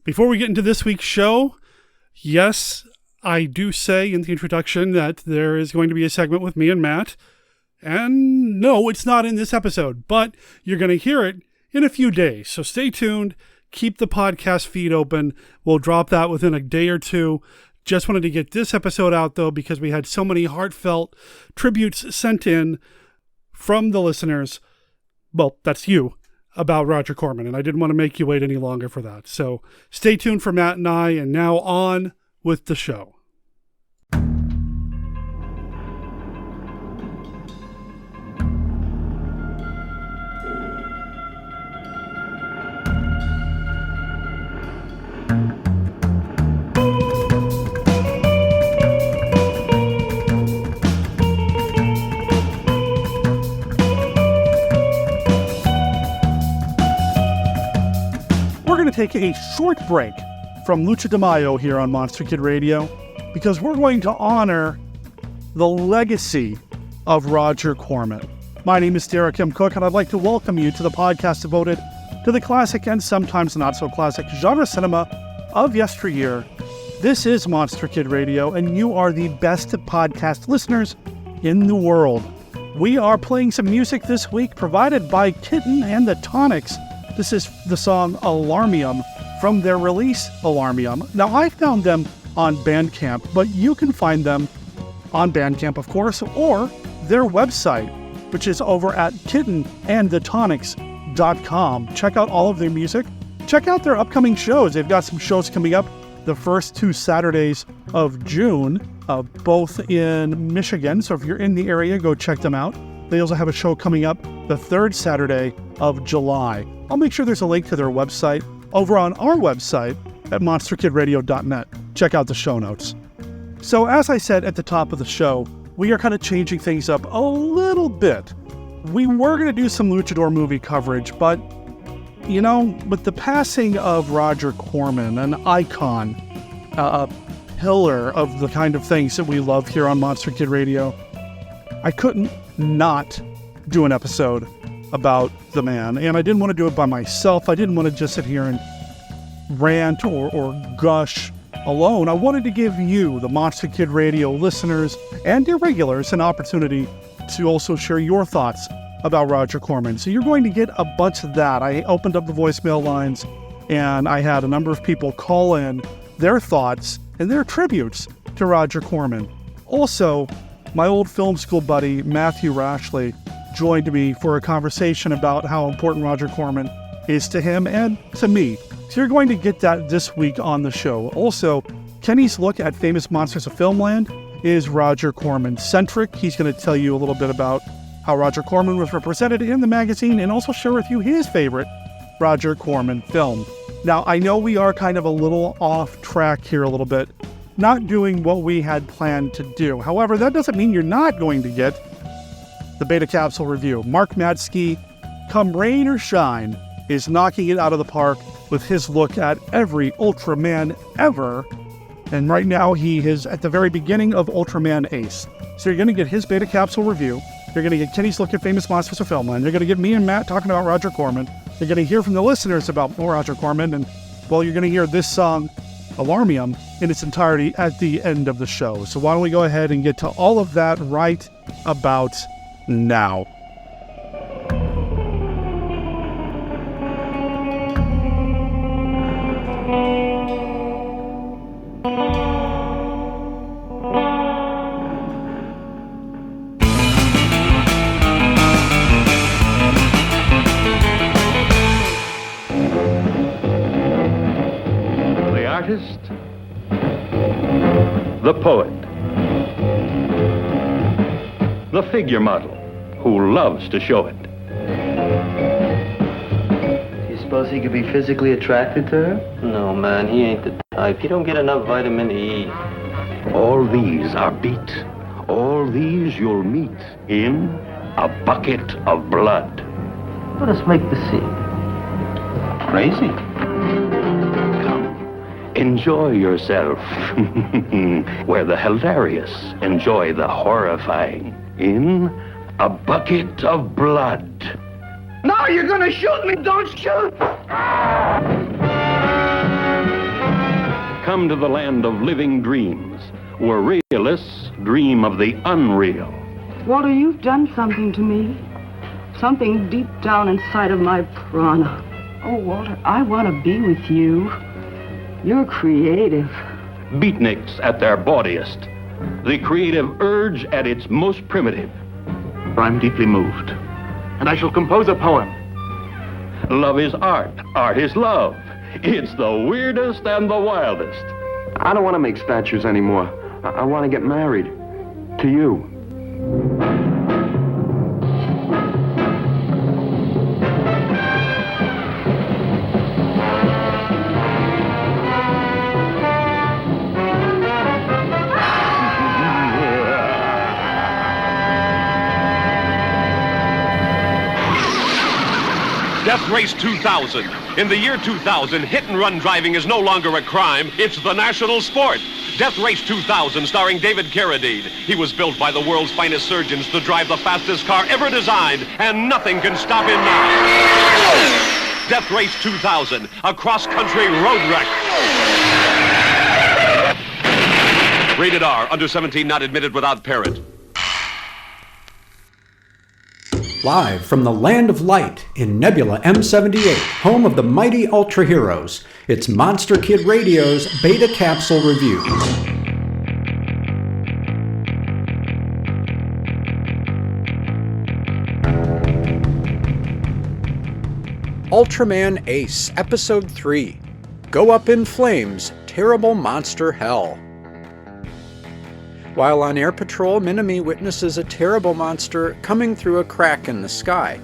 Before we get into this week's show, yes, I do say in the introduction that there is going to be a segment with me and Matt. And no, it's not in this episode, but you're going to hear it in a few days. So stay tuned. Keep the podcast feed open. We'll drop that within a day or two. Just wanted to get this episode out, though, because we had so many heartfelt tributes sent in from the listeners. Well, that's you, about Roger Corman, and I didn't want to make you wait any longer for that. So stay tuned for Matt and I, and now on with the show. We're going to take a short break from Lucha de Mayo here on Monster Kid Radio because we're going to honor the legacy of Roger Corman. My name is Derek M. Cook, and I'd like to welcome you to the podcast devoted to the classic and sometimes not so classic genre cinema of yesteryear. This is Monster Kid Radio, and you are the best podcast listeners in the world. We are playing some music this week provided by Kitten and the Tonics. This is the song Alarmium from their release Alarmium. Now, I found them on Bandcamp, but you can find them on Bandcamp, of course, or their website, which is over at kittenandthetonics.com. Check out all of their music. Check out their upcoming shows. They've got some shows coming up the first 2 Saturdays of June, both in Michigan. So if you're in the area, go check them out. They also have a show coming up the 3rd Saturday of July. I'll make sure there's a link to their website over on our website at monsterkidradio.net. Check out the show notes. So as I said at the top of the show, we are kind of changing things up a little bit. We were going to do some luchador movie coverage, but, you know, with the passing of Roger Corman, an icon, a pillar of the kind of things that we love here on Monster Kid Radio, I couldn't not do an episode about the man, and I didn't want to do it by myself. I didn't want to just sit here and rant or gush alone. I wanted to give you, the Monster Kid Radio listeners and irregulars, an opportunity to also share your thoughts about Roger Corman. So you're going to get a bunch of that. I opened up the voicemail lines, and I had a number of people call in their thoughts and their tributes to Roger Corman. Also, my old film school buddy, Matthew Rashleigh, joined me for a conversation about how important Roger Corman is to him and to me. So you're going to get that this week on the show. Also, Kenny's look at Famous Monsters of Filmland is Roger Corman-centric. He's going to tell you a little bit about how Roger Corman was represented in the magazine and also share with you his favorite Roger Corman film. Now, I know we are kind of a little off track here a little bit, not doing what we had planned to do. However, that doesn't mean you're not going to get the Beta Capsule review. Mark MATZKE, come rain or shine, is knocking it out of the park with his look at every Ultraman ever. And right now he is at the very beginning of Ultraman Ace. So you're going to get his Beta Capsule review. You're going to get Kenny's look at Famous Monsters of Filmland. You're going to get me and Matt talking about Roger Corman. You're going to hear from the listeners about more Roger Corman. And, well, you're going to hear this song, Alarmium, in its entirety at the end of the show. So why don't we go ahead and get to all of that right about now. The artist, the poet, the figure model who loves to show it. Do you suppose he could be physically attracted to her? No, man, he ain't the type. He don't get enough vitamin E. All these are beat. All these you'll meet in A Bucket of Blood. Let us make the scene. Crazy. Come, enjoy yourself. Where the hilarious enjoy the horrifying in A Bucket of Blood. No, you're gonna shoot me! Don't shoot! come to the land of living dreams, where realists dream of the unreal. Walter, you've done something to me. Something deep down inside of my prana. Oh, Walter, I want to be with you. You're creative. Beatniks at their bawdiest. The creative urge at its most primitive. I'm deeply moved, and I shall compose a poem. Love is art. Art is love. It's the weirdest and the wildest. I don't want to make statues anymore. I want to get married. To you. Death Race 2000. In the year 2000, hit-and-run driving is no longer a crime. It's the national sport. Death Race 2000, starring David Carradine. He was built by the world's finest surgeons to drive the fastest car ever designed, and nothing can stop him now. Death Race 2000, a cross-country road wreck. Rated R, under 17, not admitted without parent. Live from the Land of Light in Nebula M78, home of the mighty Ultra Heroes, it's Monster Kid Radio's Beta Capsule Review. Ultraman Ace, Episode 3. Go Up in Flames, Terrible Monster Hell. While on air patrol, Minami witnesses a terrible monster coming through a crack in the sky,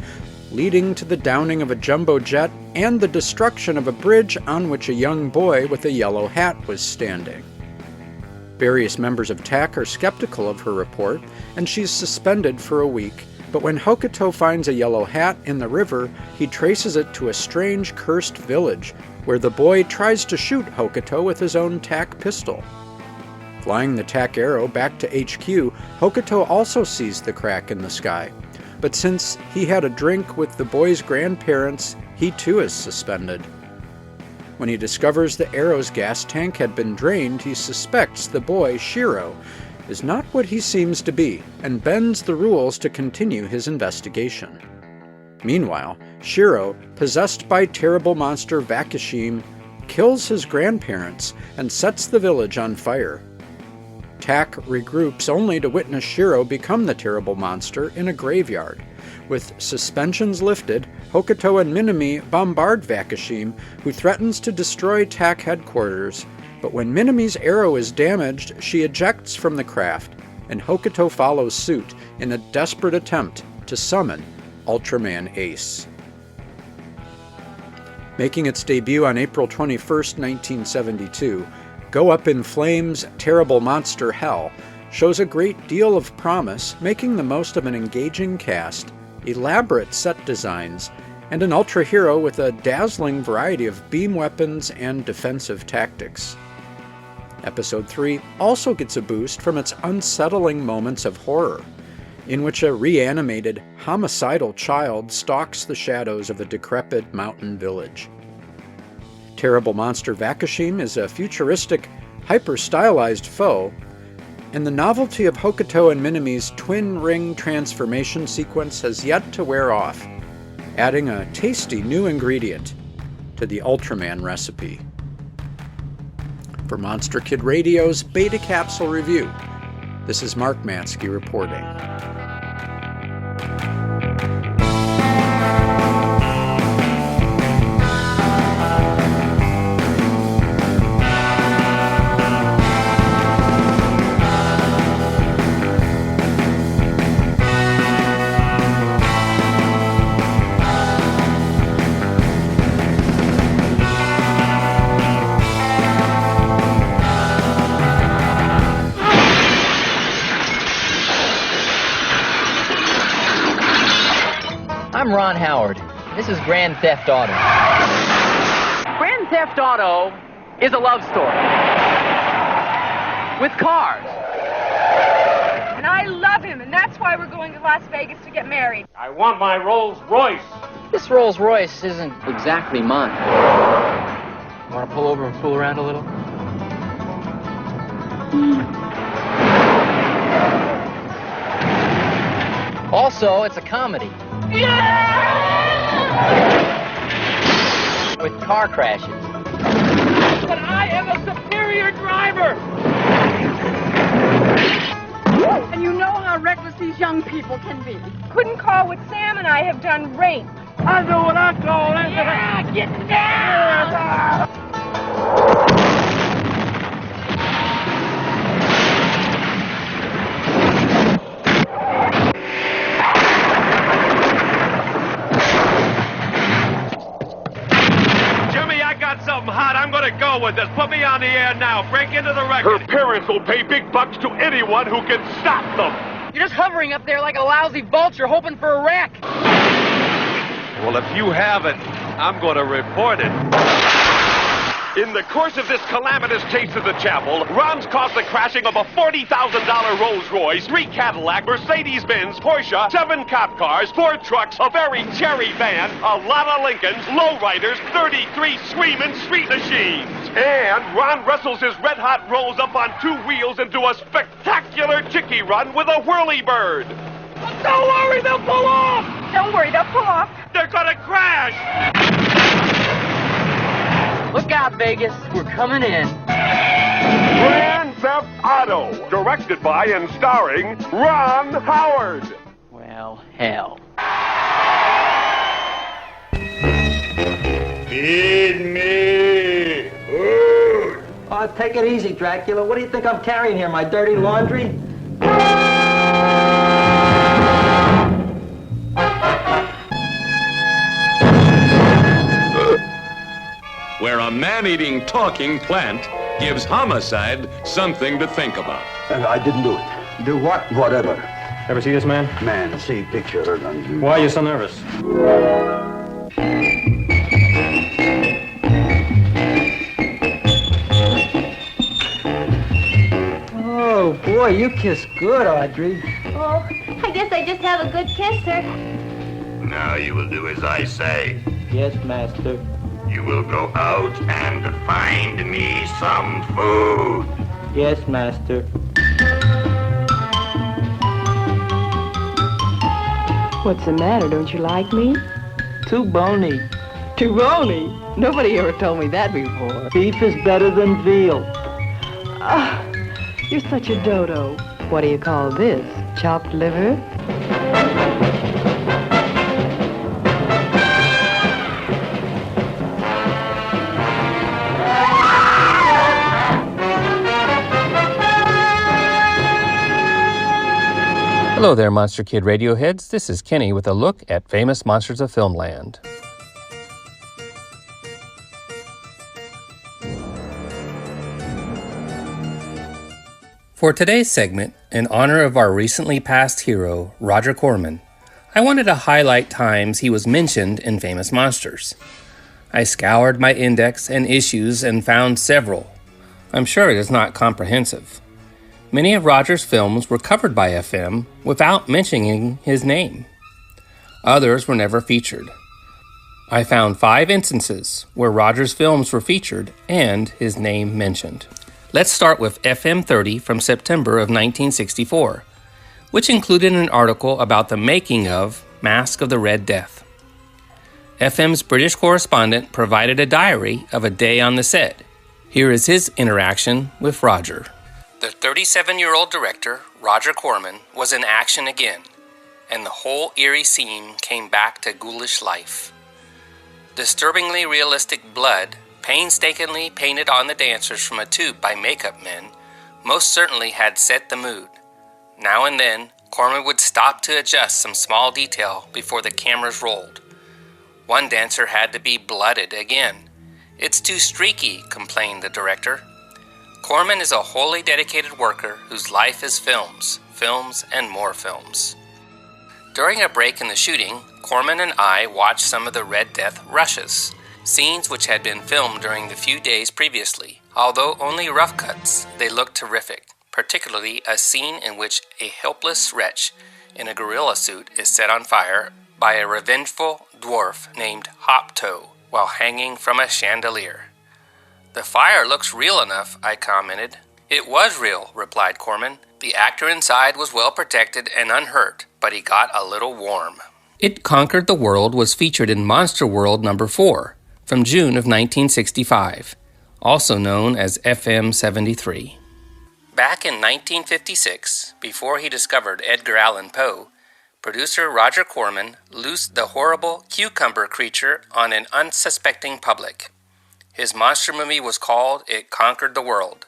leading to the downing of a jumbo jet and the destruction of a bridge on which a young boy with a yellow hat was standing. Various members of TAC are skeptical of her report, and she's suspended for a week, but when Hokuto finds a yellow hat in the river, he traces it to a strange cursed village, where the boy tries to shoot Hokuto with his own TAC pistol. Flying the TAC arrow back to HQ, Hokuto also sees the crack in the sky. But since he had a drink with the boy's grandparents, he too is suspended. When he discovers the arrow's gas tank had been drained, he suspects the boy, Shiro, is not what he seems to be, and bends the rules to continue his investigation. Meanwhile, Shiro, possessed by terrible monster Vakishim, kills his grandparents and sets the village on fire. TAC regroups only to witness Shiro become the terrible monster in a graveyard. With suspensions lifted, Hokuto and Minami bombard Vakishim, who threatens to destroy TAC headquarters, but when Minami's arrow is damaged, she ejects from the craft, and Hokuto follows suit in a desperate attempt to summon Ultraman Ace. Making its debut on April 21, 1972, Go Up in Flames, Terrible Monster Hell shows a great deal of promise, making the most of an engaging cast, elaborate set designs, and an ultra hero with a dazzling variety of beam weapons and defensive tactics. Episode 3 also gets a boost from its unsettling moments of horror, in which a reanimated, homicidal child stalks the shadows of a decrepit mountain village. Terrible monster Vakishim is a futuristic, hyper-stylized foe, and the novelty of Hokuto and Minami's twin ring transformation sequence has yet to wear off, adding a tasty new ingredient to the Ultraman recipe. For Monster Kid Radio's Beta Capsule Review, this is Mark Matzke reporting. I'm Ron Howard. This is Grand Theft Auto. Grand Theft Auto is a love story. With cars. And I love him, and that's why we're going to Las Vegas to get married. I want my Rolls Royce. This Rolls Royce isn't exactly mine. Want to pull over and fool around a little? Also, it's a comedy. With car crashes. But I am a superior driver! And you know how reckless these young people can be. Couldn't call what Sam and I have done rape. I know what I'm calling. Yeah, get down! Jimmy, I got something hot. I'm gonna go with this. Put me on the air now. Break into the record. Her parents will pay big bucks to anyone who can stop them. You're just hovering up there like a lousy vulture hoping for a wreck. Well, if you haven't, I'm going to report it. In the course of this calamitous chase to the chapel, Ron's caused the crashing of a $40,000 Rolls Royce, 3 Cadillac, Mercedes-Benz, Porsche, 7 cop cars, 4 trucks, a very cherry van, a lot of Lincolns, lowriders, 33 screaming street machines. And Ron wrestles his red-hot Rolls up on 2 wheels into a spectacular chicky run with a whirly-bird. Don't worry, they'll pull off! Don't worry, they'll pull off. They're gonna crash! Look out, Vegas. We're coming in. Grand Theft Auto, directed by and starring Ron Howard. Well, hell. Feed me! Oh, take it easy, Dracula. What do you think I'm carrying here, my dirty laundry? Where a man-eating, talking plant gives homicide something to think about. I didn't do it. Do what? Whatever. Ever see this man? Man, see picture. Why are you so nervous? Oh, boy, you kiss good, Audrey. Oh, I guess I just have a good kisser. Now you will do as I say. Yes, master. You will go out and find me some food. Yes, master. What's the matter? Don't you like me? Too bony. Too bony? Nobody ever told me that before. Beef is better than veal. Ah, you're such a dodo. What do you call this? Chopped liver? Hello there, Monster Kid Radio heads. This is Kenny with a look at Famous Monsters of Filmland. For today's segment, in honor of our recently passed hero, Roger Corman, I wanted to highlight times he was mentioned in Famous Monsters. I scoured my index and issues and found several. I'm sure it is not comprehensive. Many of Roger's films were covered by FM without mentioning his name. Others were never featured. I found 5 instances where Roger's films were featured and his name mentioned. Let's start with FM 30 from September of 1964, which included an article about the making of Mask of the Red Death. FM's British correspondent provided a diary of a day on the set. Here is his interaction with Roger. The 37-year-old director, Roger Corman, was in action again, and the whole eerie scene came back to ghoulish life. Disturbingly realistic blood, painstakingly painted on the dancers from a tube by makeup men, most certainly had set the mood. Now and then, Corman would stop to adjust some small detail before the cameras rolled. One dancer had to be blooded again. "It's too streaky," complained the director. Corman is a wholly dedicated worker whose life is films, films, and more films. During a break in the shooting, Corman and I watched some of the Red Death rushes, scenes which had been filmed during the few days previously. Although only rough cuts, they looked terrific, particularly a scene in which a helpless wretch in a gorilla suit is set on fire by a revengeful dwarf named Hoptoe while hanging from a chandelier. "The fire looks real enough," I commented. "It was real," replied Corman. "The actor inside was well protected and unhurt, but he got a little warm." It Conquered the World was featured in Monster World number 4 from June of 1965, also known as FM 73. Back in 1956, before he discovered Edgar Allan Poe, producer Roger Corman loosed the horrible cucumber creature on an unsuspecting public. His monster movie was called It Conquered the World,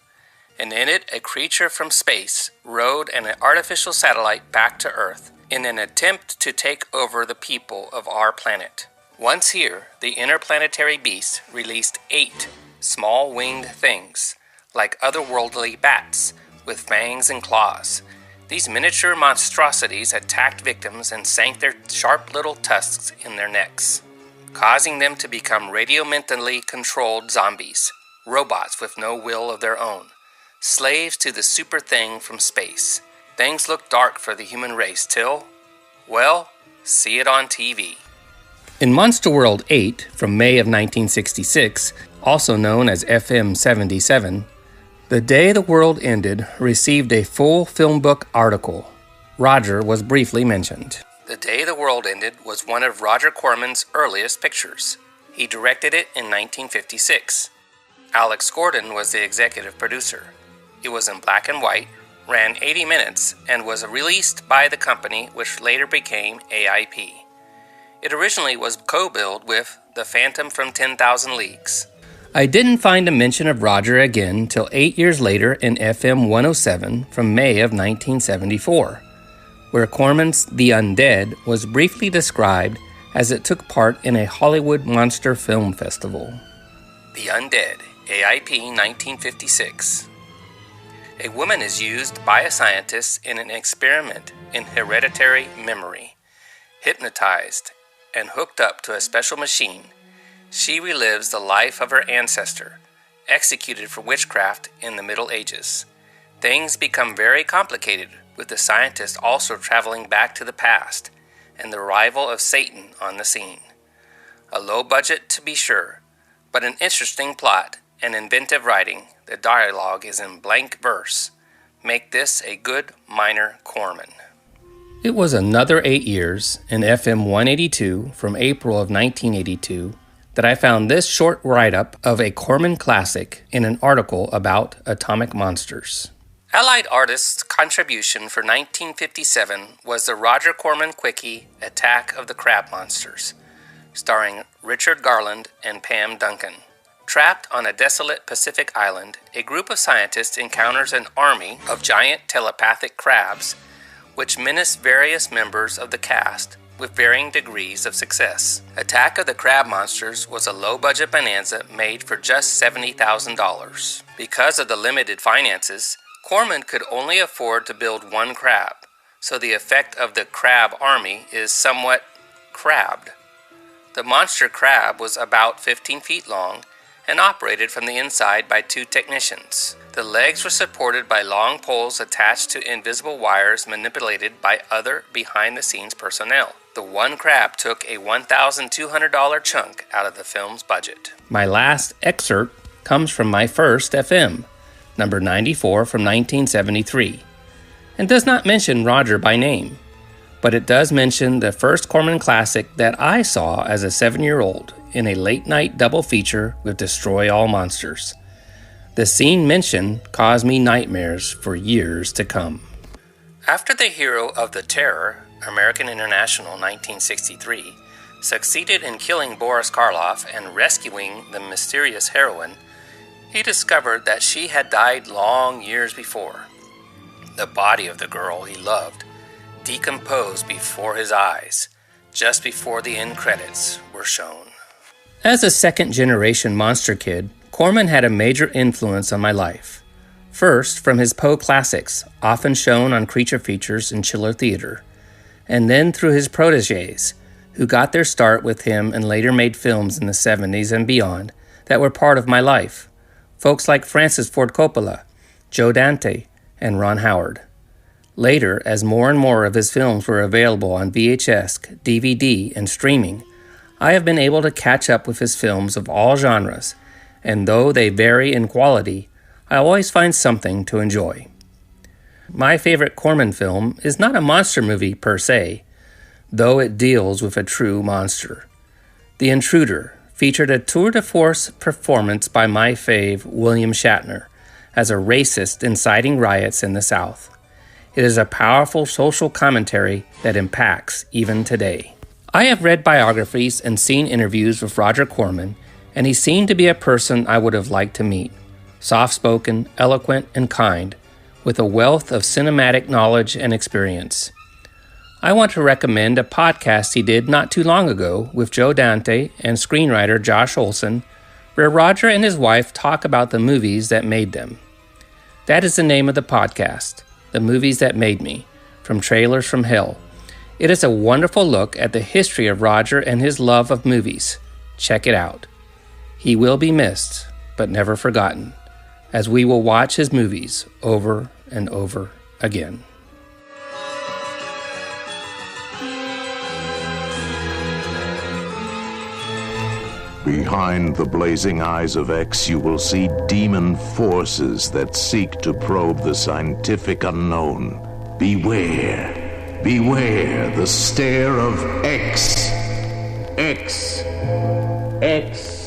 and in it a creature from space rode an artificial satellite back to Earth in an attempt to take over the people of our planet. Once here, the interplanetary beast released 8 small winged things, like otherworldly bats, with fangs and claws. These miniature monstrosities attacked victims and sank their sharp little tusks in their necks, causing them to become radiomentally controlled zombies, robots with no will of their own, slaves to the super thing from space. Things looked dark for the human race till, well, see it on TV. In Monster World 8 from May of 1966, also known as FM 77, The Day the World Ended received a full film book article. Roger was briefly mentioned. The Day the World Ended was one of Roger Corman's earliest pictures. He directed it in 1956. Alex Gordon was the executive producer. It was in black and white, ran 80 minutes, and was released by the company which later became AIP. It originally was co-billed with The Phantom from 10,000 Leagues. I didn't find a mention of Roger again till 8 years later in FM 107 from May of 1974, where Corman's The Undead was briefly described as it took part in a Hollywood Monster Film Festival. The Undead, AIP 1956. A woman is used by a scientist in an experiment in hereditary memory. Hypnotized and hooked up to a special machine, she relives the life of her ancestor, executed for witchcraft in the Middle Ages. Things become very complicated, with the scientist also traveling back to the past, and the arrival of Satan on the scene. A low budget to be sure, but an interesting plot and inventive writing. The dialogue is in blank verse. Make this a good minor Corman. It was another 8 years in FM 182 from April of 1982 that I found this short write-up of a Corman classic in an article about atomic monsters. Allied artists' contribution for 1957 was the Roger Corman quickie Attack of the Crab Monsters, starring Richard Garland and Pam Duncan. Trapped on a desolate Pacific island, a group of scientists encounters an army of giant telepathic crabs, which menace various members of the cast with varying degrees of success. Attack of the Crab Monsters was a low-budget bonanza made for just $70,000. Because of the limited finances, Corman could only afford to build one crab, so the effect of the crab army is somewhat crabbed. The monster crab was about 15 feet long and operated from the inside by 2 technicians. The legs were supported by long poles attached to invisible wires manipulated by other behind-the-scenes personnel. The one crab took a $1,200 chunk out of the film's budget. My last excerpt comes from my first FM, number 94 from 1973, and does not mention Roger by name, but it does mention the first Corman classic that I saw as a 7-year-old in a late-night double feature with Destroy All Monsters. The scene mentioned caused me nightmares for years to come. After the hero of The Terror, American International 1963, succeeded in killing Boris Karloff and rescuing the mysterious heroine, he discovered that she had died long years before. The body of the girl he loved decomposed before his eyes, just before the end credits were shown. As a second-generation Monster Kid, Corman had a major influence on my life. First, from his Poe classics, often shown on creature features in Chiller Theater, and then through his protégés, who got their start with him and later made films in the 70s and beyond that were part of my life. Folks like Francis Ford Coppola, Joe Dante, and Ron Howard. Later, as more and more of his films were available on VHS, DVD, and streaming, I have been able to catch up with his films of all genres, and though they vary in quality, I always find something to enjoy. My favorite Corman film is not a monster movie per se, though it deals with a true monster. The Intruder featured a tour de force performance by my fave, William Shatner, as a racist inciting riots in the South. It is a powerful social commentary that impacts even today. I have read biographies and seen interviews with Roger Corman, and he seemed to be a person I would have liked to meet. Soft-spoken, eloquent, and kind, with a wealth of cinematic knowledge and experience. I want to recommend a podcast he did not too long ago with Joe Dante and screenwriter Josh Olson, where Roger and his wife talk about the movies that made them. That is the name of the podcast, The Movies That Made Me, from Trailers from Hell. It is a wonderful look at the history of Roger and his love of movies. Check it out. He will be missed, but never forgotten, as we will watch his movies over and over again. Behind the blazing eyes of X, you will see demon forces that seek to probe the scientific unknown. Beware, beware the stare of X. X. X.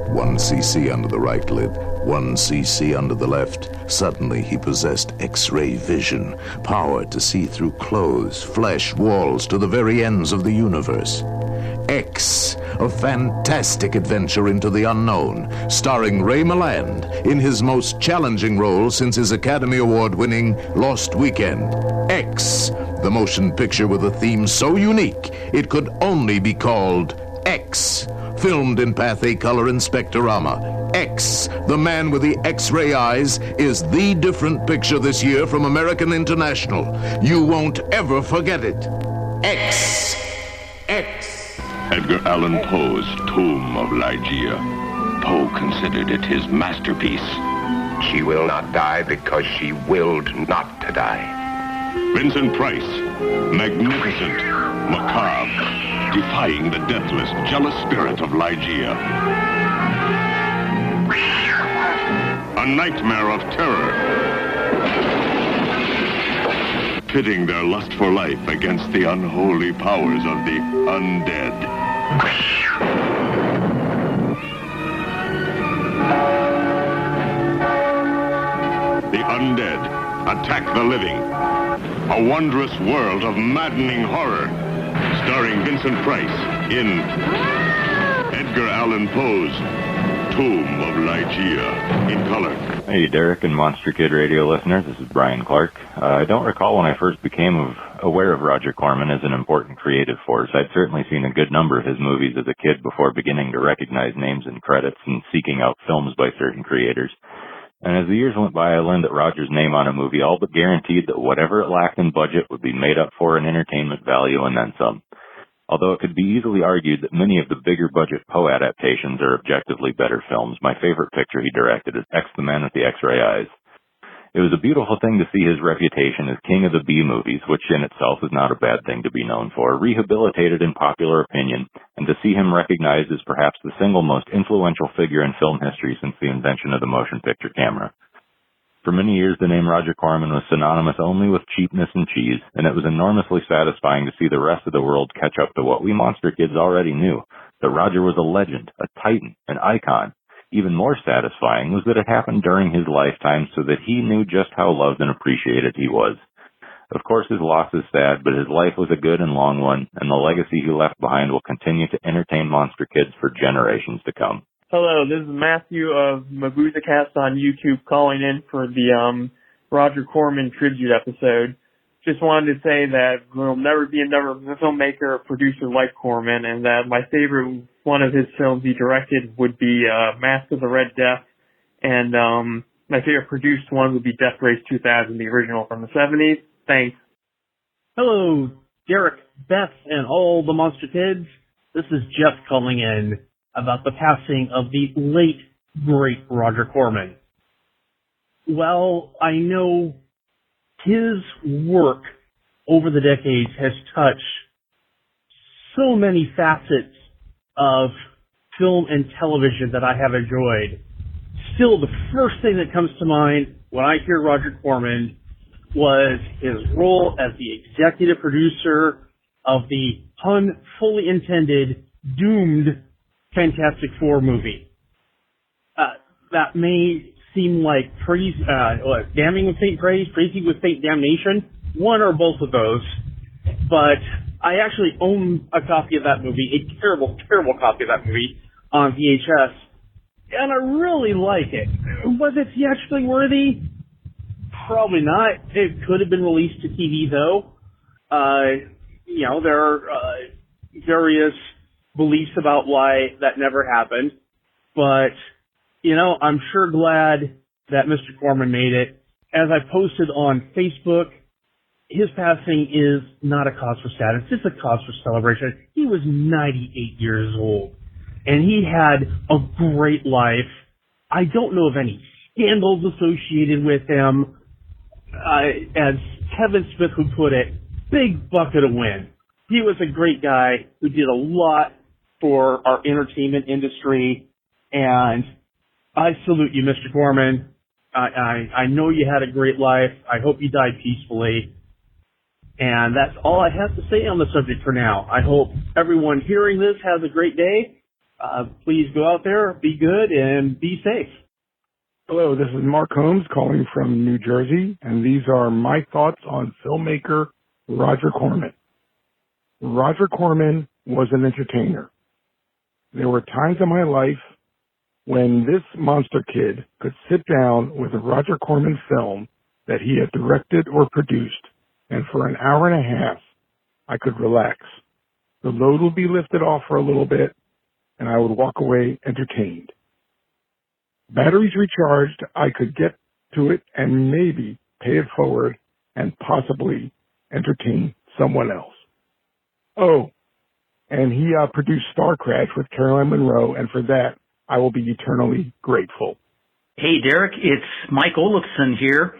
1 cc under the right lid, 1 cc under the left. Suddenly he possessed X-ray vision, power to see through clothes, flesh, walls, to the very ends of the universe. X, a fantastic adventure into the unknown, starring Ray Milland in his most challenging role since his Academy Award-winning Lost Weekend. X, the motion picture with a theme so unique it could only be called X. Filmed in Pathé Color and Spectrorama. X, the man with the X-ray eyes, is the different picture this year from American International. You won't ever forget it. X. X. Edgar Allan Poe's Tomb of Ligeia. Poe considered it his masterpiece. She will not die because she willed not to die. Vincent Price, magnificent, macabre, defying the deathless, jealous spirit of Ligeia. A nightmare of terror, pitting their lust for life against the unholy powers of the undead. The undead attack the living. A wondrous world of maddening horror, starring Vincent Price in Edgar Allan Poe's Tomb of Ligeia in color. Hey, Derek and Monster Kid Radio listeners, this is Brian Clark. I don't recall when I first became aware of Roger Corman as an important creative force. I'd certainly seen a good number of his movies as a kid before beginning to recognize names and credits and seeking out films by certain creators. And as the years went by, I learned that Roger's name on a movie all but guaranteed that whatever it lacked in budget would be made up for in entertainment value and then some. Although it could be easily argued that many of the bigger budget Poe adaptations are objectively better films, my favorite picture he directed is X the Man with the X-Ray Eyes. It was a beautiful thing to see his reputation as king of the B-movies, which in itself is not a bad thing to be known for, rehabilitated in popular opinion, and to see him recognized as perhaps the single most influential figure in film history since the invention of the motion picture camera. For many years, the name Roger Corman was synonymous only with cheapness and cheese, and it was enormously satisfying to see the rest of the world catch up to what we Monster Kids already knew, that Roger was a legend, a titan, an icon. Even more satisfying was that it happened during his lifetime so that he knew just how loved and appreciated he was. Of course, his loss is sad, but his life was a good and long one, and the legacy he left behind will continue to entertain Monster Kids for generations to come. Hello, this is Matthew of MATZKE'S on YouTube calling in for the Roger Corman tribute episode. Just wanted to say that there'll never be another filmmaker or producer like Corman, and that my favorite one of his films he directed would be Mask of the Red Death, and my favorite produced one would be Death Race 2000, the original from the 70s. Thanks. Hello, Derek, Beth, and all the Monster Kids. This is Jeff calling in about the passing of the late, great Roger Corman. Well, I know his work over the decades has touched so many facets of film and television that I have enjoyed. still the first thing that comes to mind when I hear Roger Corman was his role as the executive producer of the pun fully intended, doomed Fantastic Four movie. That may seem like damning with faint praise, praising with faint damnation, one or both of those. But I actually own a copy of that movie, a terrible, terrible copy of that movie on VHS, and I really like it. Was it theatrically worthy? Probably not. It could have been released to TV, though. There are various beliefs about why that never happened. But, I'm sure glad that Mr. Corman made it. As I posted on Facebook, his passing is not a cause for sadness. It's a cause for celebration. He was 98 years old, and he had a great life. I don't know of any scandals associated with him. As Kevin Smith would put it, big bucket of wind. He was a great guy who did a lot for our entertainment industry, and I salute you, Mr. Corman. I know you had a great life. I hope you died peacefully. And that's all I have to say on the subject for now. I hope everyone hearing this has a great day. Please go out there, be good, and be safe. Hello, this is Mark Holmes calling from New Jersey, and these are my thoughts on filmmaker Roger Corman. Roger Corman was an entertainer. There were times in my life when this monster kid could sit down with a Roger Corman film that he had directed or produced, and for an hour and a half, I could relax. The load would be lifted off for a little bit, and I would walk away entertained. Batteries recharged, I could get to it and maybe pay it forward and possibly entertain someone else. Oh, and he produced Star Crash with Caroline Munro, and for that, I will be eternally grateful. Hey, Derek, it's Mike Olafson here.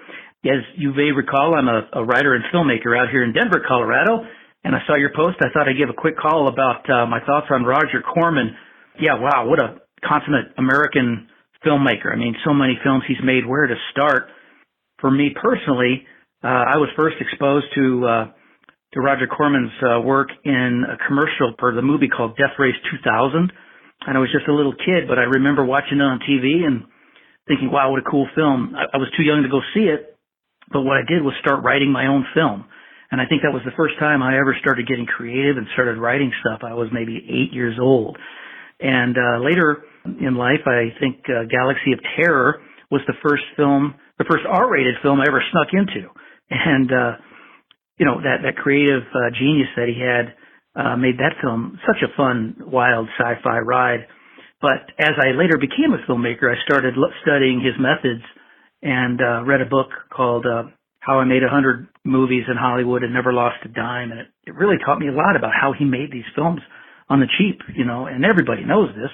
As you may recall, I'm a writer and filmmaker out here in Denver, Colorado, and I saw your post. I thought I'd give a quick call about my thoughts on Roger Corman. Yeah, wow, what a consummate American filmmaker. I mean, so many films he's made. Where to start? For me personally, I was first exposed to Roger Corman's work in a commercial for the movie called Death Race 2000. And I was just a little kid, but I remember watching it on TV and thinking, wow, what a cool film. I was too young to go see it, but what I did was start writing my own film. And I think that was the first time I ever started getting creative and started writing stuff. I was maybe 8 years old. And later in life, I think Galaxy of Terror was the first R-rated film I ever snuck into. And, that creative genius that he had made that film such a fun, wild sci-fi ride. But as I later became a filmmaker, I started studying his methods and read a book called How I Made 100 Movies in Hollywood and Never Lost a Dime. And it really taught me a lot about how he made these films on the cheap, and everybody knows this,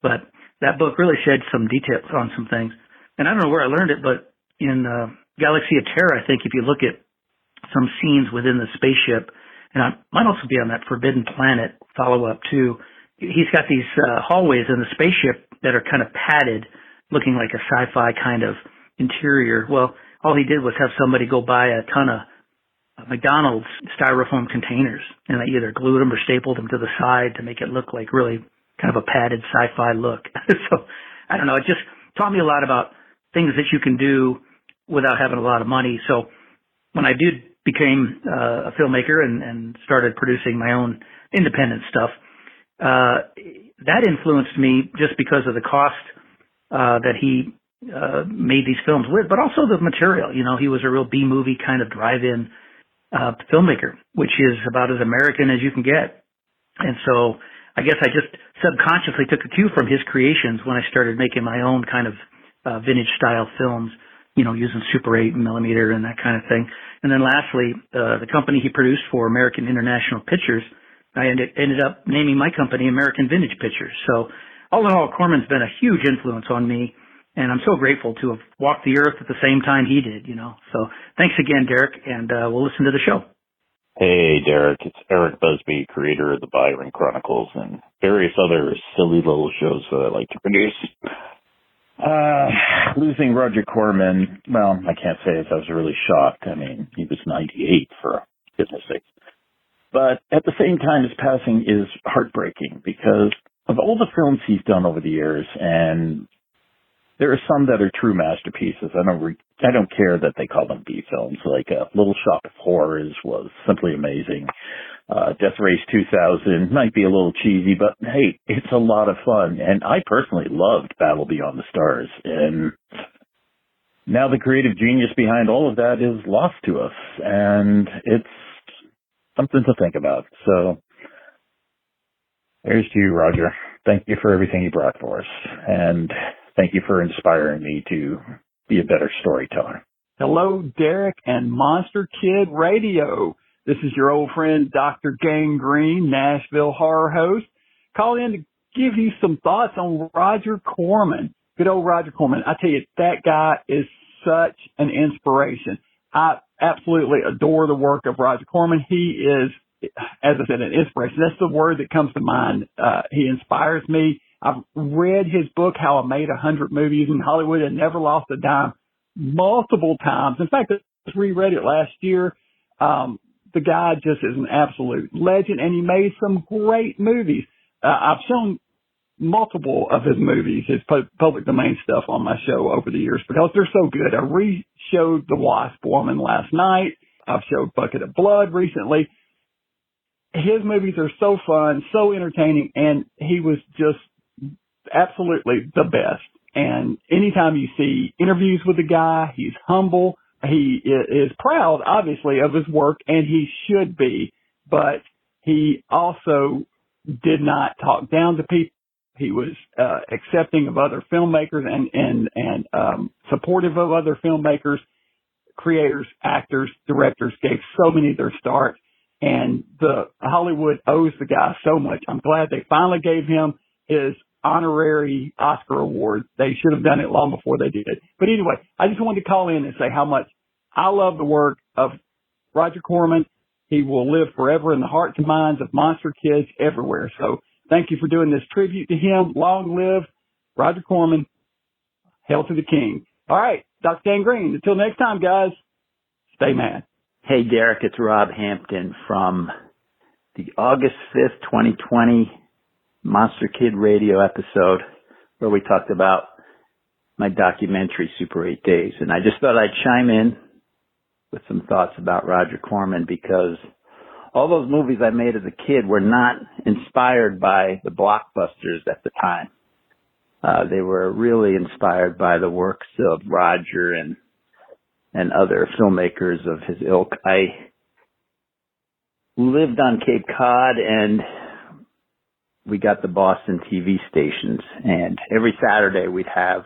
but that book really shed some details on some things. And I don't know where I learned it, but in Galaxy of Terror, I think if you look at some scenes within the spaceship, and I might also be on that Forbidden Planet follow-up too, he's got these hallways in the spaceship that are kind of padded, looking like a sci-fi kind of interior. Well, all he did was have somebody go buy a ton of McDonald's styrofoam containers, and they either glued them or stapled them to the side to make it look like really kind of a padded sci-fi look. So, I don't know, it just taught me a lot about things that you can do without having a lot of money. So when I became a filmmaker and started producing my own independent stuff, that influenced me just because of the cost that he made these films with, but also the material. He was a real B-movie kind of drive-in filmmaker, which is about as American as you can get. And so I guess I just subconsciously took a cue from his creations when I started making my own kind of vintage style films, using Super 8 millimeter and that kind of thing. And then lastly, the company he produced for, American International Pictures, I ended up naming my company American Vintage Pictures. So all in all, Corman's been a huge influence on me. And I'm so grateful to have walked the earth at the same time he did, So thanks again, Derek, and we'll listen to the show. Hey, Derek. It's Eric Busby, creator of the Byron Chronicles and various other silly little shows that I like to produce. Losing Roger Corman, well, I can't say as I was really shocked. I mean, he was 98 for goodness sake. But at the same time, his passing is heartbreaking because of all the films he's done over the years, and there are some that are true masterpieces. I don't care that they call them B films. Like Little Shop of Horrors was simply amazing. Death Race 2000 might be a little cheesy, but hey, it's a lot of fun. And I personally loved Battle Beyond the Stars. And now the creative genius behind all of that is lost to us. And it's something to think about. So there's to you, Roger. Thank you for everything you brought for us. And thank you for inspiring me to be a better storyteller. Hello, Derek and Monster Kid Radio. This is your old friend, Dr. Gangrene, Nashville horror host, calling in to give you some thoughts on Roger Corman. Good old Roger Corman. I tell you, that guy is such an inspiration. I absolutely adore the work of Roger Corman. He is, as I said, an inspiration. That's the word that comes to mind. He inspires me. I've read his book, How I Made 100 Movies in Hollywood and Never Lost a Dime, multiple times. In fact, I just reread it last year. The guy just is an absolute legend, and he made some great movies. I've shown multiple of his movies, his public domain stuff on my show over the years because they're so good. I re-showed The Wasp Woman last night. I've showed Bucket of Blood recently. His movies are so fun, so entertaining, and he was just absolutely the best. And anytime you see interviews with the guy, he's humble. He is proud, obviously, of his work, and he should be, but he also did not talk down to people. He was accepting of other filmmakers and supportive of other filmmakers, creators, actors, directors, gave so many their start, and the Hollywood owes the guy so much. I'm glad they finally gave him his honorary Oscar award. They should have done it long before they did. But anyway, I just wanted to call in and say how much I love the work of Roger Corman. He will live forever in the hearts and minds of monster kids everywhere. So thank you for doing this tribute to him. Long live Roger Corman. Hail to the king. All right, Dr. Gangrene, until next time, guys, stay mad. Hey, Derek, it's Rob Hampton from the August 5th, 2020 Monster Kid Radio episode where we talked about my documentary, Super 8 Days. And I just thought I'd chime in with some thoughts about Roger Corman because all those movies I made as a kid were not inspired by the blockbusters at the time. They were really inspired by the works of Roger and other filmmakers of his ilk. I lived on Cape Cod and we got the Boston TV stations, and every Saturday we'd have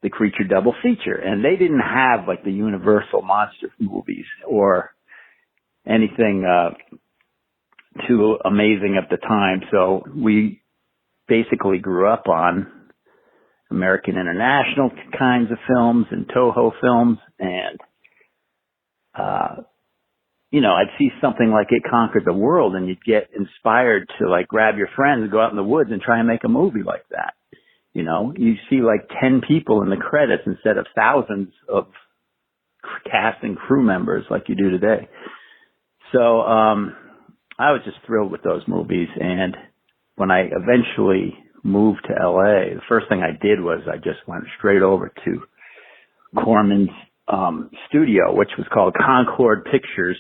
the Creature double feature, and they didn't have like the Universal monster movies or anything too amazing at the time. So we basically grew up on American International kinds of films and Toho films, and I'd see something like It Conquered the World, and you'd get inspired to like grab your friends and go out in the woods and try and make a movie like that. You see like 10 people in the credits instead of thousands of cast and crew members like you do today. So I was just thrilled with those movies. And when I eventually moved to LA, the first thing I did was I just went straight over to Corman's studio, which was called Concord Pictures.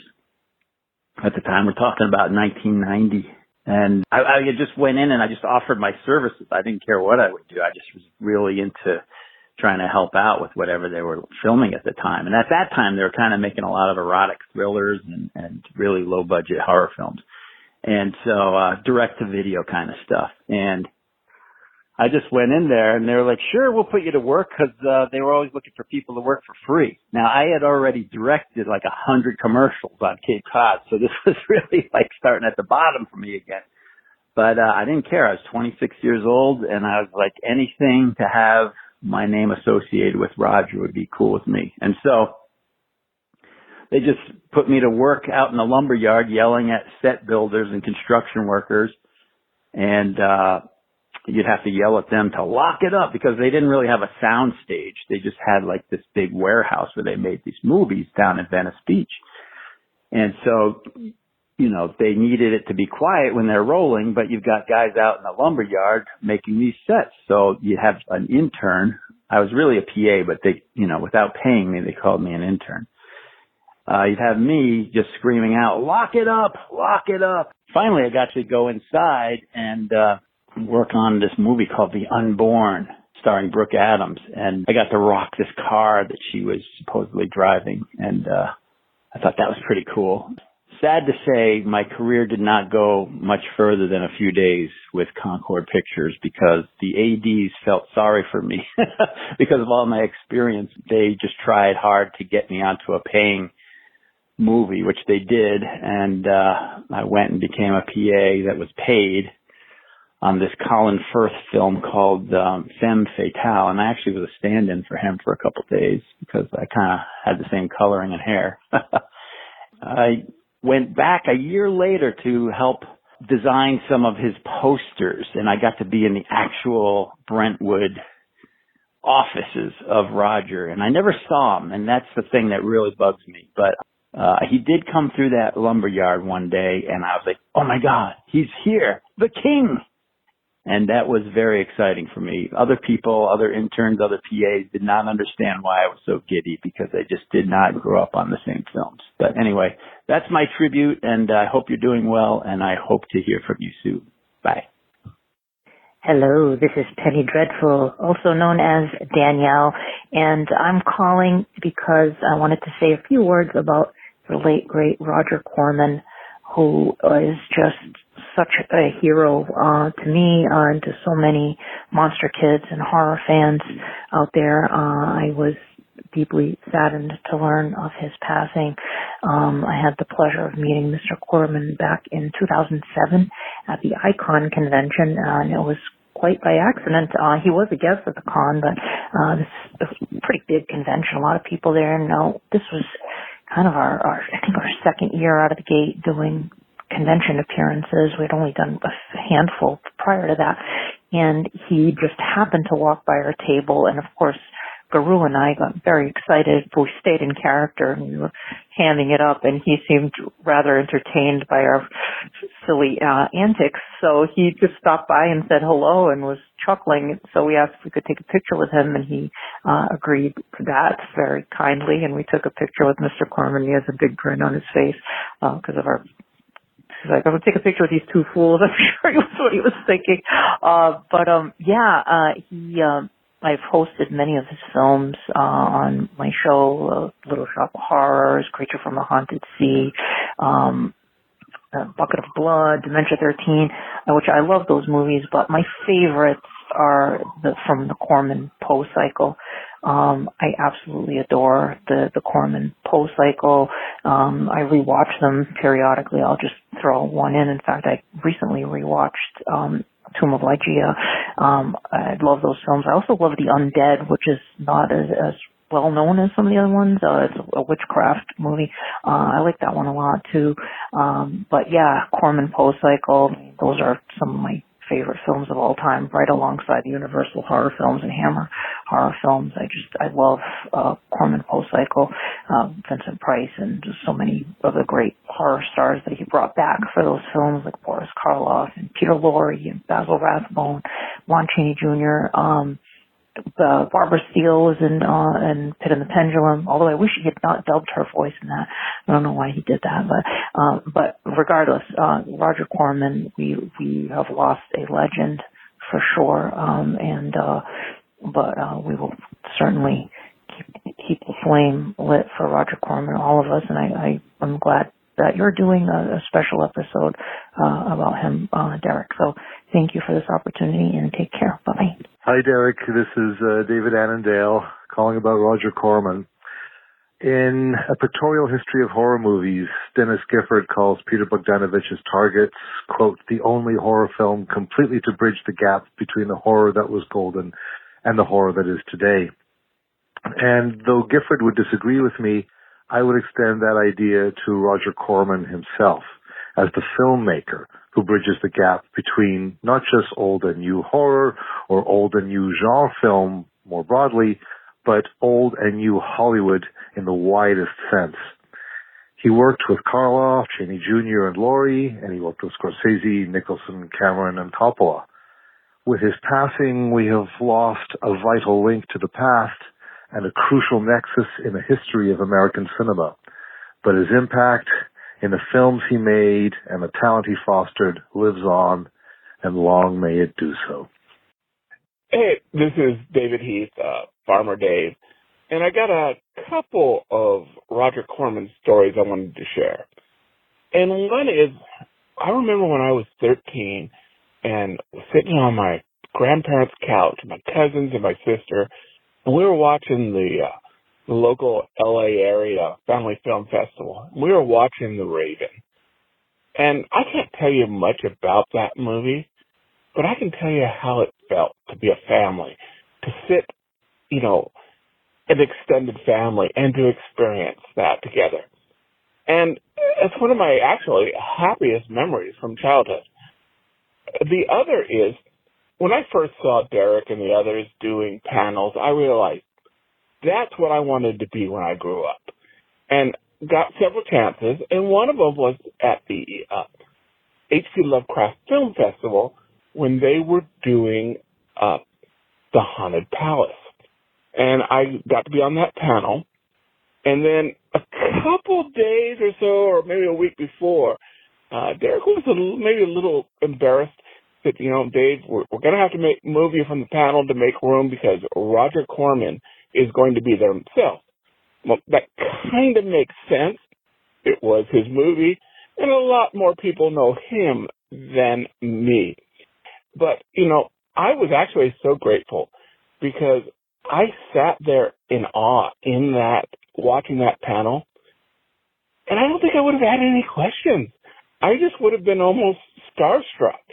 At the time, we're talking about 1990. And I just went in and I just offered my services. I didn't care what I would do. I just was really into trying to help out with whatever they were filming at the time. And at that time, they were kind of making a lot of erotic thrillers and really low-budget horror films. And so direct-to-video kind of stuff. And I just went in there and they were like, sure, we'll put you to work, because they were always looking for people to work for free. Now, I had already directed like 100 commercials on Cape Cod, so this was really like starting at the bottom for me again. But I didn't care. I was 26 years old, and I was like, anything to have my name associated with Roger would be cool with me. And so they just put me to work out in the lumberyard yelling at set builders and construction workers. And you'd have to yell at them to lock it up because they didn't really have a sound stage. They just had like this big warehouse where they made these movies down in Venice Beach. And so, you know, they needed it to be quiet when they're rolling, but you've got guys out in the lumber yard making these sets. So you have an intern. I was really a PA, but they, you know, without paying me, they called me an intern. You'd have me just screaming out, lock it up, lock it up. Finally, I got to go inside and work on this movie called The Unborn, starring Brooke Adams. And I got to rock this car that she was supposedly driving. And I thought that was pretty cool. Sad to say, my career did not go much further than a few days with Concord Pictures because the ADs felt sorry for me because of all my experience. They just tried hard to get me onto a paying movie, which they did, and I went and became a PA that was paid on this Colin Firth film called Femme Fatale, and I actually was a stand-in for him for a couple of days because I kind of had the same coloring and hair. I went back a year later to help design some of his posters, and I got to be in the actual Brentwood offices of Roger, and I never saw him, and that's the thing that really bugs me, but he did come through that lumber yard one day, and I was like, oh my God, he's here, the king. And that was very exciting for me. Other people, other interns, other PAs did not understand why I was so giddy because I just did not grow up on the same films. But anyway, that's my tribute, and I hope you're doing well, and I hope to hear from you soon. Bye. Hello, this is Penny Dreadful, also known as Danielle, and I'm calling because I wanted to say a few words about the late, great Roger Corman, who is just such a hero to me and to so many Monster Kids and horror fans out there. I was deeply saddened to learn of his passing. I had the pleasure of meeting Mr. Corman back in 2007 at the Icon convention, and it was quite by accident. He was a guest at the con, but this was a pretty big convention, a lot of people there, and this was kind of our second year out of the gate doing convention appearances. We'd only done a handful prior to that, and he just happened to walk by our table, and of course Guru and I got very excited. We stayed in character and we were handing it up, and he seemed rather entertained by our silly antics. So he just stopped by and said hello and was chuckling. So we asked if we could take a picture with him, and he agreed to that very kindly. And we took a picture with Mr. Corman. He has a big grin on his face because of our. He's like, I'm going to take a picture with these two fools. I'm sure he was what he was thinking. I've hosted many of his films on my show, Little Shop of Horrors, Creature from the Haunted Sea, Bucket of Blood, Dementia 13, which I love those movies, but my favorites are from the Corman Poe cycle. I absolutely adore the Corman Poe cycle. I rewatch them periodically. I'll just throw one in. In fact, I recently rewatched Tomb of Lygia. I love those films. I also love The Undead, which is not as well known as some of the other ones. It's a witchcraft movie. I like that one a lot too. But yeah, Corman Poe cycle, those are some of my favorite films of all time, right alongside the Universal horror films and Hammer horror films. I love Corman Poe cycle, Vincent Price, and just so many of the great horror stars that he brought back for those films, like Boris Karloff and Peter Lorre and Basil Rathbone, Lon Chaney Jr., Barbara Steele was in Pit and the Pendulum, although I wish he had not dubbed her voice in that. I don't know why he did that, but regardless, Roger Corman, we have lost a legend for sure, but we will certainly keep the flame lit for Roger Corman, all of us, and I'm glad that you're doing a special episode about him, Derek. So thank you for this opportunity, and take care. Bye-bye. Hi, Derek. This is David Annandale calling about Roger Corman. In A Pictorial History of Horror Movies, Dennis Gifford calls Peter Bogdanovich's Targets, quote, the only horror film completely to bridge the gap between the horror that was golden and the horror that is today. And though Gifford would disagree with me, I would extend that idea to Roger Corman himself. as the filmmaker who bridges the gap between not just old and new horror or old and new genre film more broadly, but old and new Hollywood in the widest sense. He worked with Karloff, Cheney Jr., and Laurie, and he worked with Scorsese, Nicholson, Cameron, and Coppola. With his passing, we have lost a vital link to the past and a crucial nexus in the history of American cinema. But his impact in the films he made and the talent he fostered lives on, and long may it do so. Hey, this is David Heath, Farmer Dave, and I got a couple of Roger Corman stories I wanted to share. And one is, I remember when I was 13 and sitting on my grandparents' couch, my cousins and my sister, and we were watching the local LA area family film festival. We were watching The Raven. And I can't tell you much about that movie, but I can tell you how it felt to be a family, to sit, an extended family and to experience that together. And it's one of my actually happiest memories from childhood. The other is, when I first saw Derek and the others doing panels, I realized that's what I wanted to be when I grew up. And got several chances, and one of them was at the H.P. Lovecraft Film Festival when they were doing The Haunted Palace. And I got to be on that panel. And then a couple days or so, or maybe a week before, Derek was maybe a little embarrassed that, Dave, we're going to have to move you from the panel to make room because Roger Corman is going to be there himself. Well, that kind of makes sense. It was his movie, and a lot more people know him than me. But, I was actually so grateful because I sat there in awe in that, watching that panel, and I don't think I would have had any questions. I just would have been almost starstruck.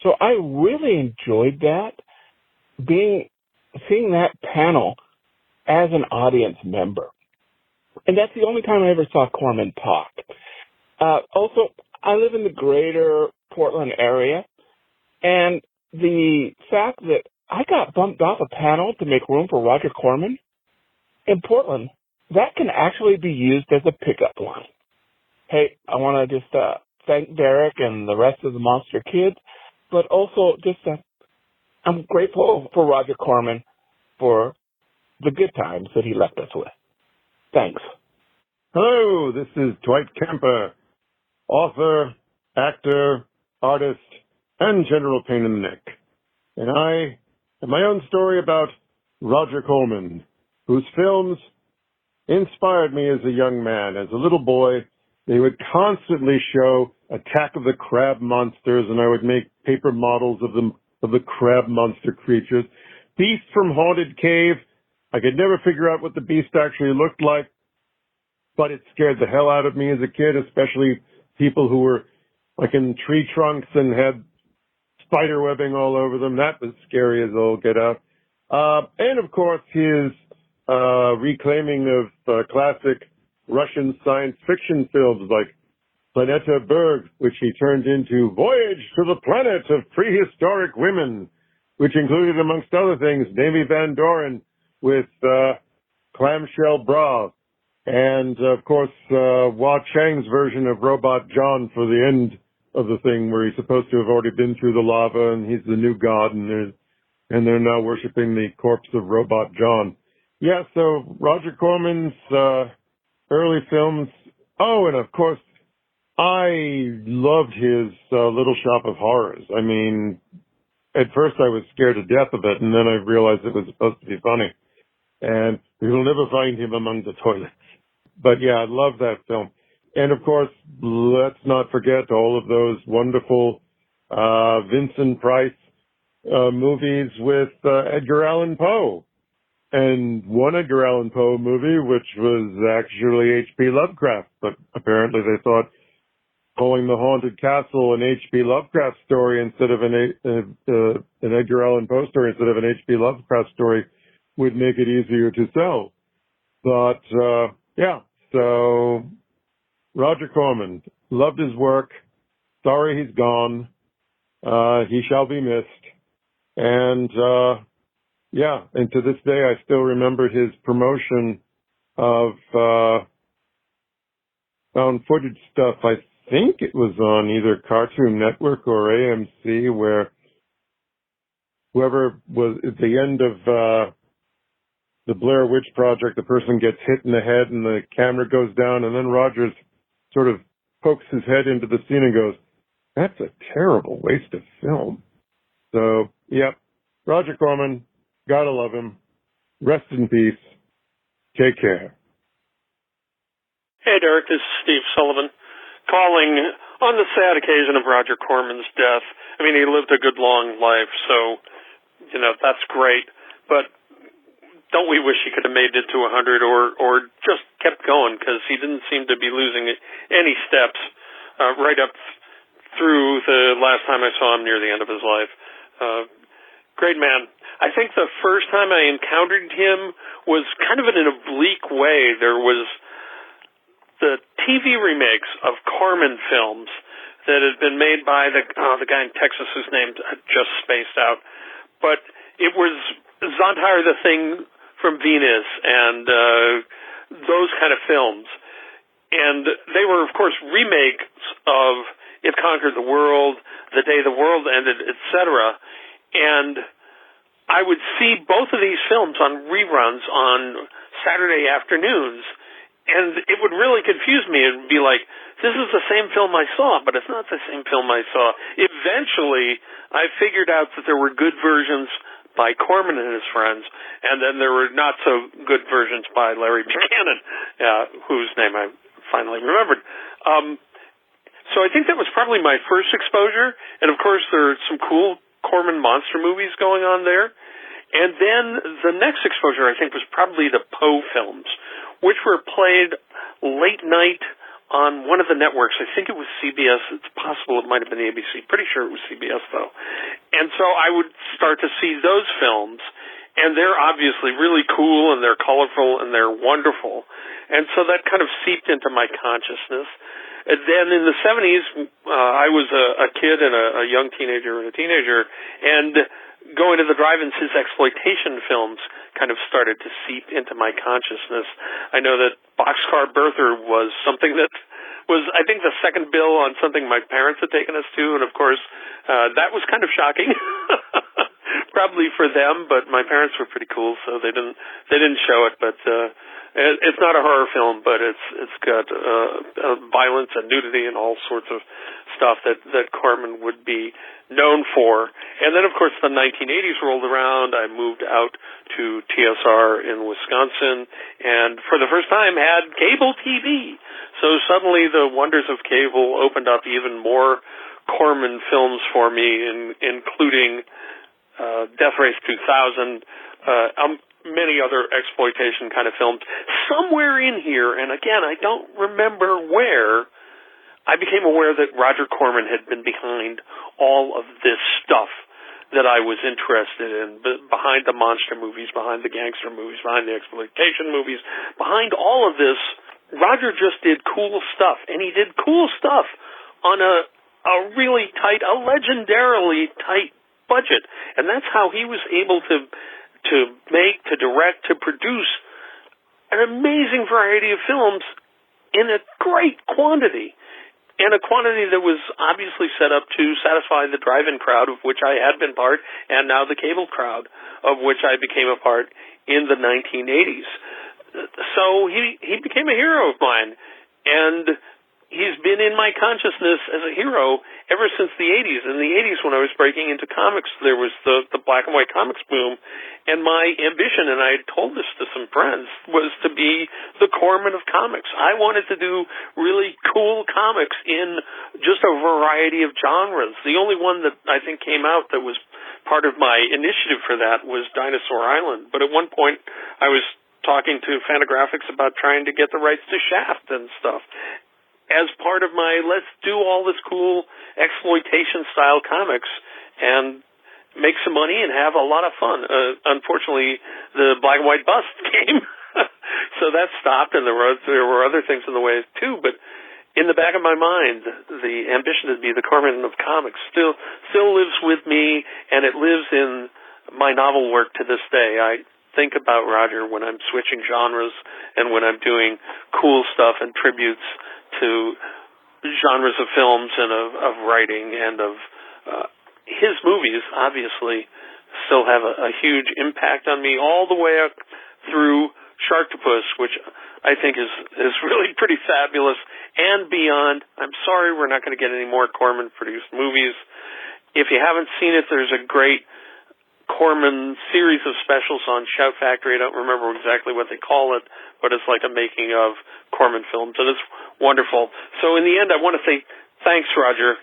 So I really enjoyed that, seeing that panel as an audience member. And that's the only time I ever saw Corman talk. Also, I live in the greater Portland area, and the fact that I got bumped off a panel to make room for Roger Corman in Portland, that can actually be used as a pickup line. Hey, I want to just thank Derek and the rest of the Monster Kids, but also just I'm grateful for Roger Corman for the good times that he left us with. Thanks. Hello, this is Dwight Kemper, author, actor, artist, and general pain in the neck. And I have my own story about Roger Corman, whose films inspired me as a young man. As a little boy, they would constantly show Attack of the Crab Monsters, and I would make paper models of the crab monster creatures. Beast from Haunted Cave. I could never figure out what the beast actually looked like, but it scared the hell out of me as a kid, especially people who were like in tree trunks and had spider webbing all over them. That was scary as all get out. And of course, his reclaiming of classic Russian science fiction films like Planeta Berg, which he turned into Voyage to the Planet of Prehistoric Women, which included, amongst other things, Davy Van Doren with Clamshell Bra, and of course Hua Chang's version of Robot John for the end of the thing, where he's supposed to have already been through the lava and he's the new god, and they're now worshiping the corpse of Robot John. Yeah, so Roger Corman's early films. Oh, and of course, I loved his Little Shop of Horrors. I mean, at first I was scared to death of it, and then I realized it was supposed to be funny. And you'll never find him among the toilets. But yeah, I love that film. And of course, let's not forget all of those wonderful Vincent Price movies with Edgar Allan Poe. And one Edgar Allan Poe movie, which was actually H.P. Lovecraft, but apparently they thought calling The Haunted Castle an H.P. Lovecraft story instead of an Edgar Allan Poe story instead of an H.P. Lovecraft story would make it easier to sell. But, yeah, so Roger Corman, loved his work, sorry he's gone. He shall be missed. And, and to this day, I still remember his promotion of found footage stuff. I think it was on either Cartoon Network or AMC, where whoever was at the end of the Blair Witch Project, the person gets hit in the head and the camera goes down, and then Rogers sort of pokes his head into the scene and goes, "That's a terrible waste of film." So, yep, Roger Corman, gotta love him. Rest in peace. Take care. Hey, Derek, this is Steve Sullivan calling on the sad occasion of Roger Corman's death. I mean, he lived a good, long life, so, that's great. But don't we wish he could have made it to 100 or just kept going, because he didn't seem to be losing any steps right up through the last time I saw him near the end of his life. Great man. I think the first time I encountered him was kind of in an oblique way. There was the TV remakes of Corman films that had been made by the guy in Texas whose name I just spaced out. But it was Zontar the Thing from Venus and those kind of films. And they were, of course, remakes of It Conquered the World, The Day the World Ended, etc. And I would see both of these films on reruns on Saturday afternoons, and it would really confuse me. It would be like, this is the same film I saw, but it's not the same film I saw. Eventually, I figured out that there were good versions by Corman and his friends, and then there were not-so-good versions by Larry Buchanan, whose name I finally remembered. So I think that was probably my first exposure, and of course there are some cool Corman monster movies going on there. And then the next exposure, I think, was probably the Poe films, which were played late night on one of the networks. I think it was CBS. It's possible it might have been ABC. Pretty sure it was CBS, though. And so I would start to see those films, and they're obviously really cool, and they're colorful, and they're wonderful. And so that kind of seeped into my consciousness. And then in the 70s, I was a kid and a young teenager and a teenager, and going to the drive-ins, his exploitation films kind of started to seep into my consciousness. I know that Boxcar Bertha was something that was, I think, the second bill on something my parents had taken us to, and of course, that was kind of shocking, probably for them, but my parents were pretty cool, so they didn't show it, but it's not a horror film, but it's got violence and nudity and all sorts of stuff that Corman would be known for. And then, of course, the 1980s rolled around. I moved out to TSR in Wisconsin, and for the first time had cable TV. So suddenly the wonders of cable opened up even more Corman films for me, including Death Race 2000, many other exploitation kind of films. Somewhere in here, and again, I don't remember where, I became aware that Roger Corman had been behind all of this stuff that I was interested in, behind the monster movies, behind the gangster movies, behind the exploitation movies, behind all of this. Roger just did cool stuff, and he did cool stuff on a really tight, a legendarily tight budget. And that's how he was able to make, to direct, to produce an amazing variety of films in a great quantity. And a quantity that was obviously set up to satisfy the drive-in crowd, of which I had been part, and now the cable crowd, of which I became a part in the 1980s. So he became a hero of mine, and he's been in my consciousness as a hero ever since the 80s. In the 80s, when I was breaking into comics, there was the black and white comics boom, and my ambition, and I had told this to some friends, was to be the Corman of comics. I wanted to do really cool comics in just a variety of genres. The only one that I think came out that was part of my initiative for that was Dinosaur Island. But at one point, I was talking to Fantagraphics about trying to get the rights to Shaft and stuff as part of my let's do all this cool exploitation-style comics and make some money and have a lot of fun. Unfortunately, the black and white bust came, so that stopped, and there were other things in the way too. But in the back of my mind, the ambition to be the Corman of comics still lives with me, and it lives in my novel work to this day. I think about Roger when I'm switching genres and when I'm doing cool stuff and tributes to genres of films and of writing and of his movies, obviously, still have a huge impact on me all the way up through Sharktopus, which I think is really pretty fabulous, and beyond. I'm sorry we're not going to get any more Corman-produced movies. If you haven't seen it, there's a great Corman series of specials on Shout Factory. I don't remember exactly what they call it, but it's like a making of Corman films, and it's wonderful. So in the end, I want to say thanks, Roger.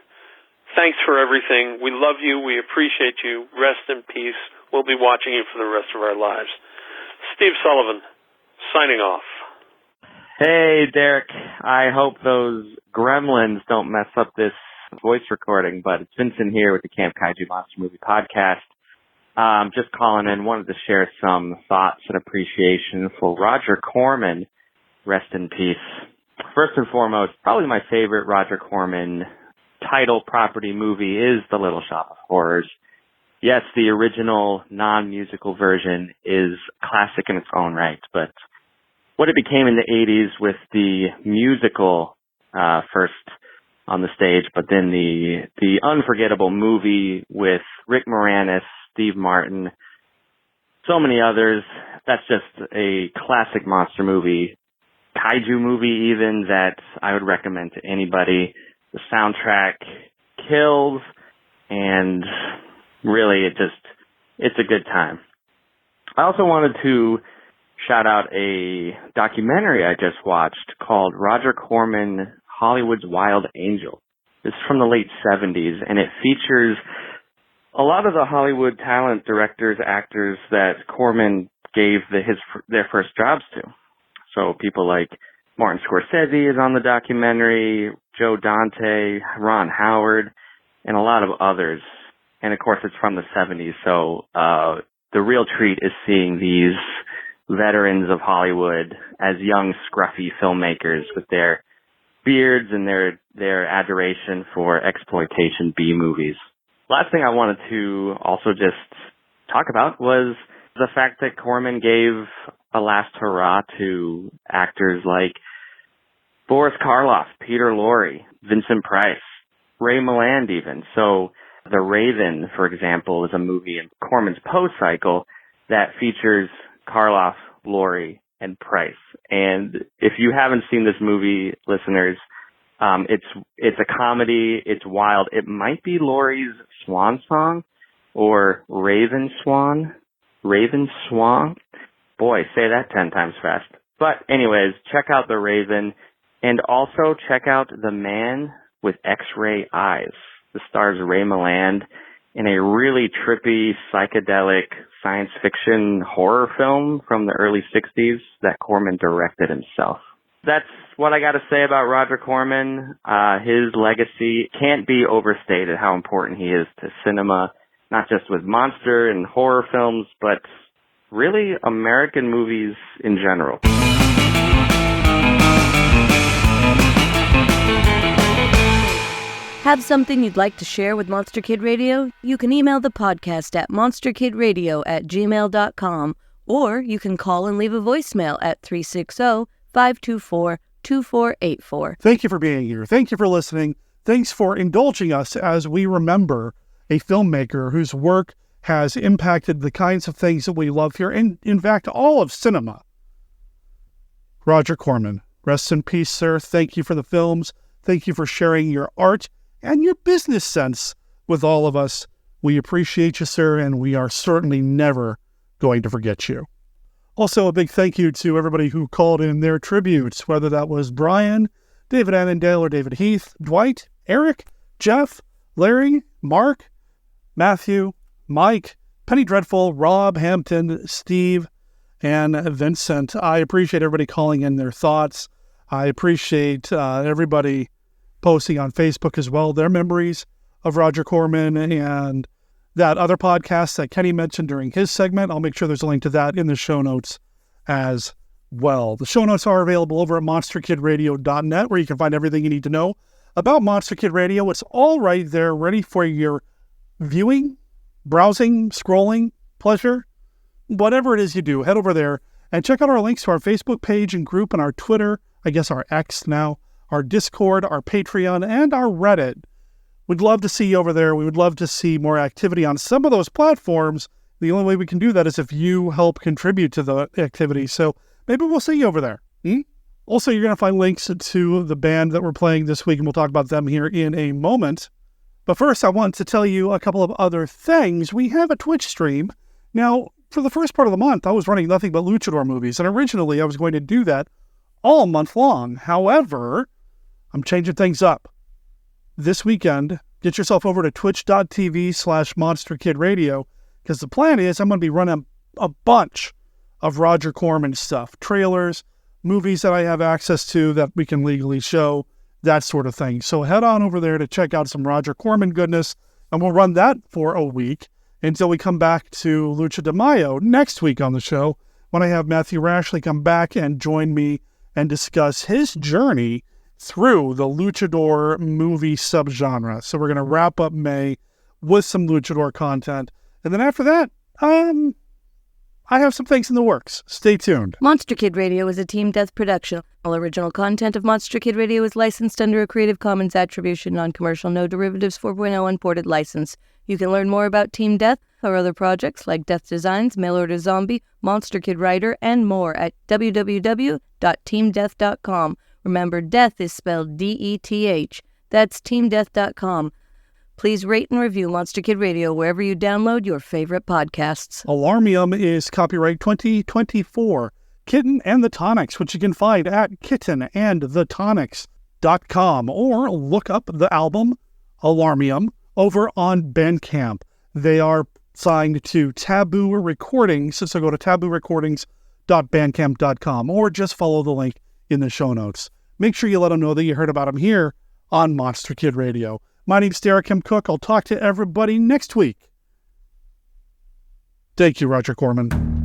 Thanks for everything. We love you. We appreciate you. Rest in peace. We'll be watching you for the rest of our lives. Steve Sullivan, signing off. Hey, Derek. I hope those gremlins don't mess up this voice recording, but it's Vincent here with the Camp Kaiju Monster Movie Podcast. Just calling in, wanted to share some thoughts and appreciation for Roger Corman. Rest in peace. First and foremost, probably my favorite Roger Corman title property movie is The Little Shop of Horrors. Yes, the original non-musical version is classic in its own right, but what it became in the 80s with the musical first on the stage, but then the unforgettable movie with Rick Moranis, Steve Martin, so many others. That's just a classic monster movie, kaiju movie even, that I would recommend to anybody. The soundtrack kills, and really it's a good time. I also wanted to shout out a documentary I just watched called Roger Corman, Hollywood's Wild Angel. It's from the late 70s, and it features a lot of the Hollywood talent, directors, actors that Corman gave their first jobs to. So people like Martin Scorsese is on the documentary, Joe Dante, Ron Howard, and a lot of others. And of course it's from the 70s, so the real treat is seeing these veterans of Hollywood as young, scruffy filmmakers with their beards and their adoration for exploitation B movies. Last thing I wanted to also just talk about was the fact that Corman gave a last hurrah to actors like Boris Karloff, Peter Lorre, Vincent Price, Ray Milland even. So The Raven, for example, is a movie in Corman's Poe cycle that features Karloff, Lorre, and Price. And if you haven't seen this movie, listeners, it's a comedy. It's wild. It might be Laurie's swan song or Raven Swan. Boy, say that 10 times fast. But anyways, check out The Raven, and also check out The Man with X-Ray Eyes. This stars Ray Milland in a really trippy, psychedelic science fiction horror film from the early 60s that Corman directed himself. That's what I got to say about Roger Corman. His legacy can't be overstated, how important he is to cinema, not just with monster and horror films, but really American movies in general. Have something you'd like to share with Monster Kid Radio? You can email the podcast at monsterkidradio@gmail.com, or you can call and leave a voicemail at 360-524-2484. Thank you for being here. Thank you for listening. Thanks for indulging us as we remember a filmmaker whose work has impacted the kinds of things that we love here, and in fact, all of cinema. Roger Corman, rest in peace, sir. Thank you for the films. Thank you for sharing your art and your business sense with all of us. We appreciate you, sir, and we are certainly never going to forget you. Also, a big thank you to everybody who called in their tributes, whether that was Brian, David Annandale, or David Heath, Dwight, Eric, Jeff, Larry, Mark, Matthew, Mike, Penny Dreadful, Rob, Hampton, Steve, and Vincent. I appreciate everybody calling in their thoughts. I appreciate everybody posting on Facebook as well their memories of Roger Corman and that other podcast that Kenny mentioned during his segment. I'll make sure there's a link to that in the show notes as well. The show notes are available over at monsterkidradio.net, where you can find everything you need to know about Monster Kid Radio. It's all right there, ready for your viewing, browsing, scrolling pleasure. Whatever it is you do, head over there and check out our links to our Facebook page and group and our Twitter, I guess our X now, our Discord, our Patreon, and our Reddit. We'd love to see you over there. We would love to see more activity on some of those platforms. The only way we can do that is if you help contribute to the activity. So maybe we'll see you over there. Also, you're going to find links to the band that we're playing this week, and we'll talk about them here in a moment. But first, I want to tell you a couple of other things. We have a Twitch stream. Now, for the first part of the month, I was running nothing but luchador movies, and originally I was going to do that all month long. However, I'm changing things up. This weekend, get yourself over to twitch.tv/monsterkidradio, because the plan is I'm going to be running a bunch of Roger Corman stuff, trailers, movies that I have access to that we can legally show, that sort of thing. So head on over there to check out some Roger Corman goodness, and we'll run that for a week until we come back to Lucha de Mayo next week on the show, when I have Matthew Rashleigh come back and join me and discuss his journey through the luchador movie subgenre. So we're going to wrap up May with some luchador content. And then after that, I have some things in the works. Stay tuned. Monster Kid Radio is a Team Death production. All original content of Monster Kid Radio is licensed under a Creative Commons Attribution Non-Commercial No Derivatives 4.0 Unported license. You can learn more about Team Death or other projects like Death Designs, Mail Order Zombie, Monster Kid Writer, and more at www.teamdeath.com. Remember, death is spelled D-E-T-H. That's teamdeath.com. Please rate and review Monster Kid Radio wherever you download your favorite podcasts. Alarmium is copyright 2024. Kitten and the Tonics, which you can find at kittenandthetonics.com, or look up the album Alarmium over on Bandcamp. They are signed to Taboo Recordings, so go to taboorecordings.bandcamp.com, or just follow the link in the show notes. Make sure you let them know that you heard about them here on Monster Kid Radio. My name's Derek M. Cook. I'll talk to everybody next week. Thank you, Roger Corman.